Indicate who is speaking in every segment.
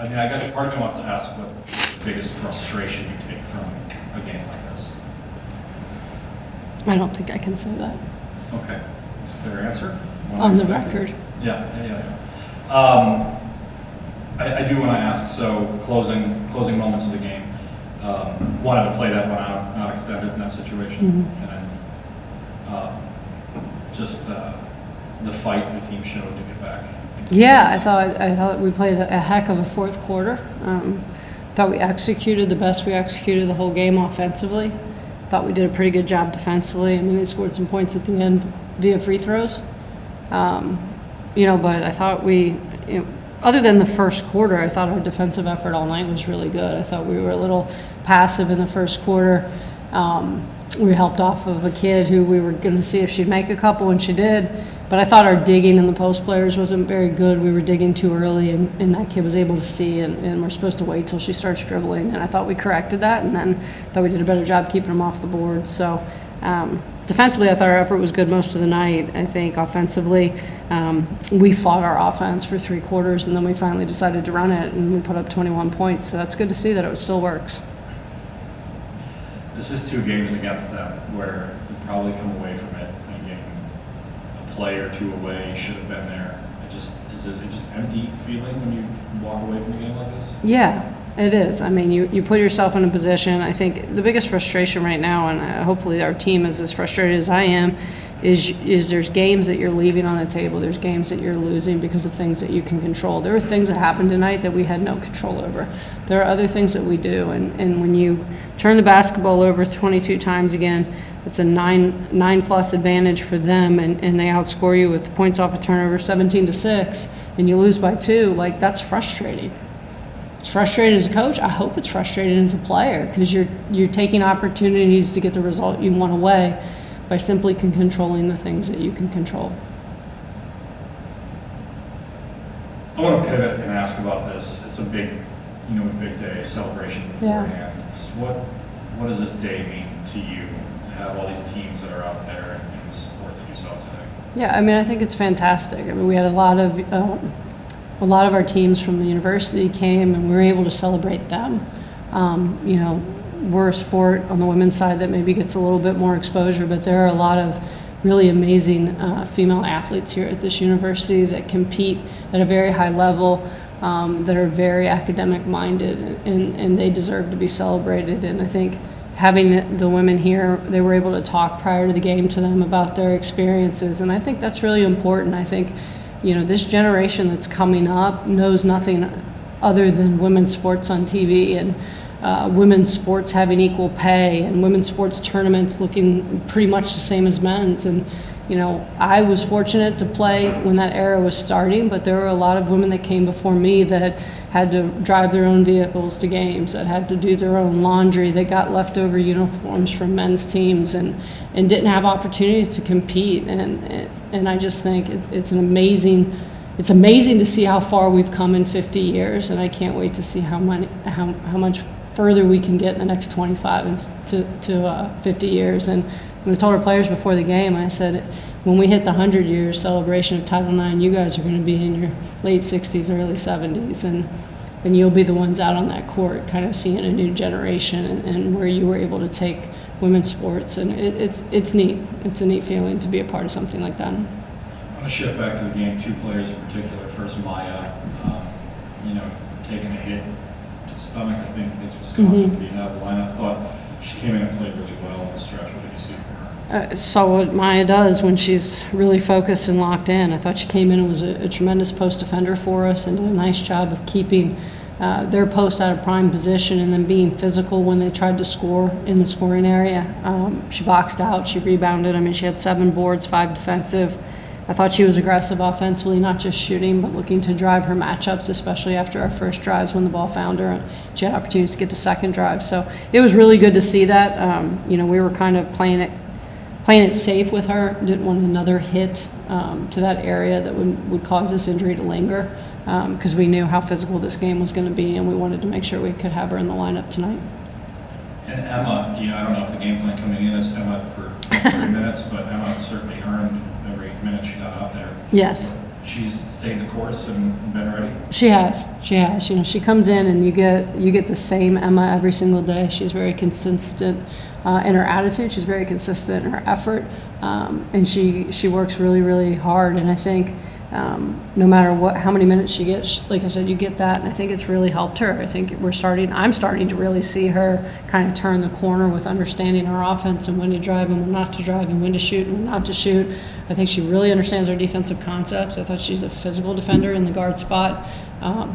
Speaker 1: I mean, I guess part of me wants to ask what the biggest frustration you take from a game like this.
Speaker 2: I don't think I can say that.
Speaker 1: Okay, that's a fair answer.
Speaker 2: On the record.
Speaker 1: Yeah. I do want to ask, so closing moments of the game, wanted to play that one out, not extended in that situation, and then just the fight the team showed to get back.
Speaker 2: Yeah, I thought we played a heck of a fourth quarter. Thought we executed the best we executed the whole game offensively. Thought we did a pretty good job defensively. I mean, they scored some points at the end via free throws. But I thought other than the first quarter, I thought our defensive effort all night was really good. I thought we were a little passive in the first quarter. We helped off of a kid who we were going to see if she'd make a couple, and she did. But I thought our digging in the post players wasn't very good. We were digging too early, and that kid was able to see, and we're supposed to wait till she starts dribbling. And I thought we corrected that, and then thought we did a better job keeping them off the board. So defensively, I thought our effort was good most of the night. I think offensively, we fought our offense for 3 quarters, and then we finally decided to run it, and we put up 21 points. So that's good to see that it still works.
Speaker 1: This is 2 games against them where you probably come away from it thinking a play or 2 away should have been there. Is it just empty feeling when you walk away from a game like this?
Speaker 2: Yeah, it is. I mean, you put yourself in a position. I think the biggest frustration right now, and hopefully our team is as frustrated as I am, is there's games that you're leaving on the table. There's games that you're losing because of things that you can control. There were things that happened tonight that we had no control over. There are other things that we do, and when you turn the basketball over 22 times again, it's a 9+ advantage for them, and they outscore you with points off a turnover 17-6, and you lose by 2. Like, that's frustrating. It's frustrating as a coach. I hope it's frustrating as a player, because you're taking opportunities to get the result you want away by simply controlling the things that you can control.
Speaker 1: I want to pivot and ask about this. It's a big day, celebration beforehand.
Speaker 2: Yeah.
Speaker 1: Just what does this day mean to you to have all these teams that are out there and the support that you saw today?
Speaker 2: Yeah, I mean, I think it's fantastic. I mean, we had a lot of our teams from the university came, and we were able to celebrate them. We're a sport on the women's side that maybe gets a little bit more exposure, but there are a lot of really amazing female athletes here at this university that compete at a very high level, that are very academic minded, and they deserve to be celebrated. And I think having the women here, they were able to talk prior to the game to them about their experiences, and I think that's really important. I think this generation that's coming up knows nothing other than women's sports on TV, and women's sports having equal pay, and women's sports tournaments looking pretty much the same as men's. And I was fortunate to play when that era was starting, but there were a lot of women that came before me that had to drive their own vehicles to games, that had to do their own laundry, that got leftover uniforms from men's teams, and didn't have opportunities to compete. And I just think it's amazing to see how far we've come in 50 years, and I can't wait to see how much further we can get in the next 25 to 50 years. And when I told our players before the game, I said, when we hit the 100-year celebration of Title IX, you guys are going to be in your late 60s, early 70s, and you'll be the ones out on that court kind of seeing a new generation and where you were able to take women's sports. And it's neat. It's a neat feeling to be a part of something like that.
Speaker 1: I want to shift back to the game. 2 players in particular. First, Maya, taking a hit to the stomach, I think, against Wisconsin, being out of the lineup. Thought she came in and played really well in the stretch. What did you see from her?
Speaker 2: Saw what Maya does when she's really focused and locked in. I thought she came in and was a tremendous post defender for us, and did a nice job of keeping their post out of prime position, and then being physical when they tried to score in the scoring area. She boxed out, she rebounded. I mean, she had 7 boards, 5 defensive. I thought she was aggressive offensively, not just shooting, but looking to drive her matchups, especially after our first drives when the ball found her. And she had opportunities to get to second drive. So it was really good to see that. We were kind of playing it safe with her. Didn't want another hit to that area that would cause this injury to linger, because we knew how physical this game was going to be, and we wanted to make sure we could have her in the lineup tonight.
Speaker 1: And Emma, I don't know if the game plan coming in is Emma for 3 minutes, but Emma certainly earned every minute she got out there.
Speaker 2: Yes.
Speaker 1: she's stayed the course and been ready?
Speaker 2: She has. You know, she comes in and you get the same Emma every single day. She's very consistent in her attitude. She's very consistent in her effort, and she works really, really hard. And I think no matter how many minutes she gets, like I said, you get that, and I think it's really helped her. I think I'm starting to really see her kind of turn the corner with understanding our offense and when to drive and when not to drive and when to shoot and when not to shoot. I think she really understands our defensive concepts. I thought she's a physical defender in the guard spot.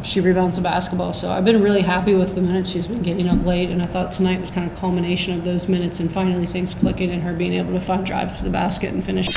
Speaker 2: She rebounds the basketball. So I've been really happy with the minutes she's been getting up late, and I thought tonight was kind of culmination of those minutes and finally things clicking and her being able to find drives to the basket and finish.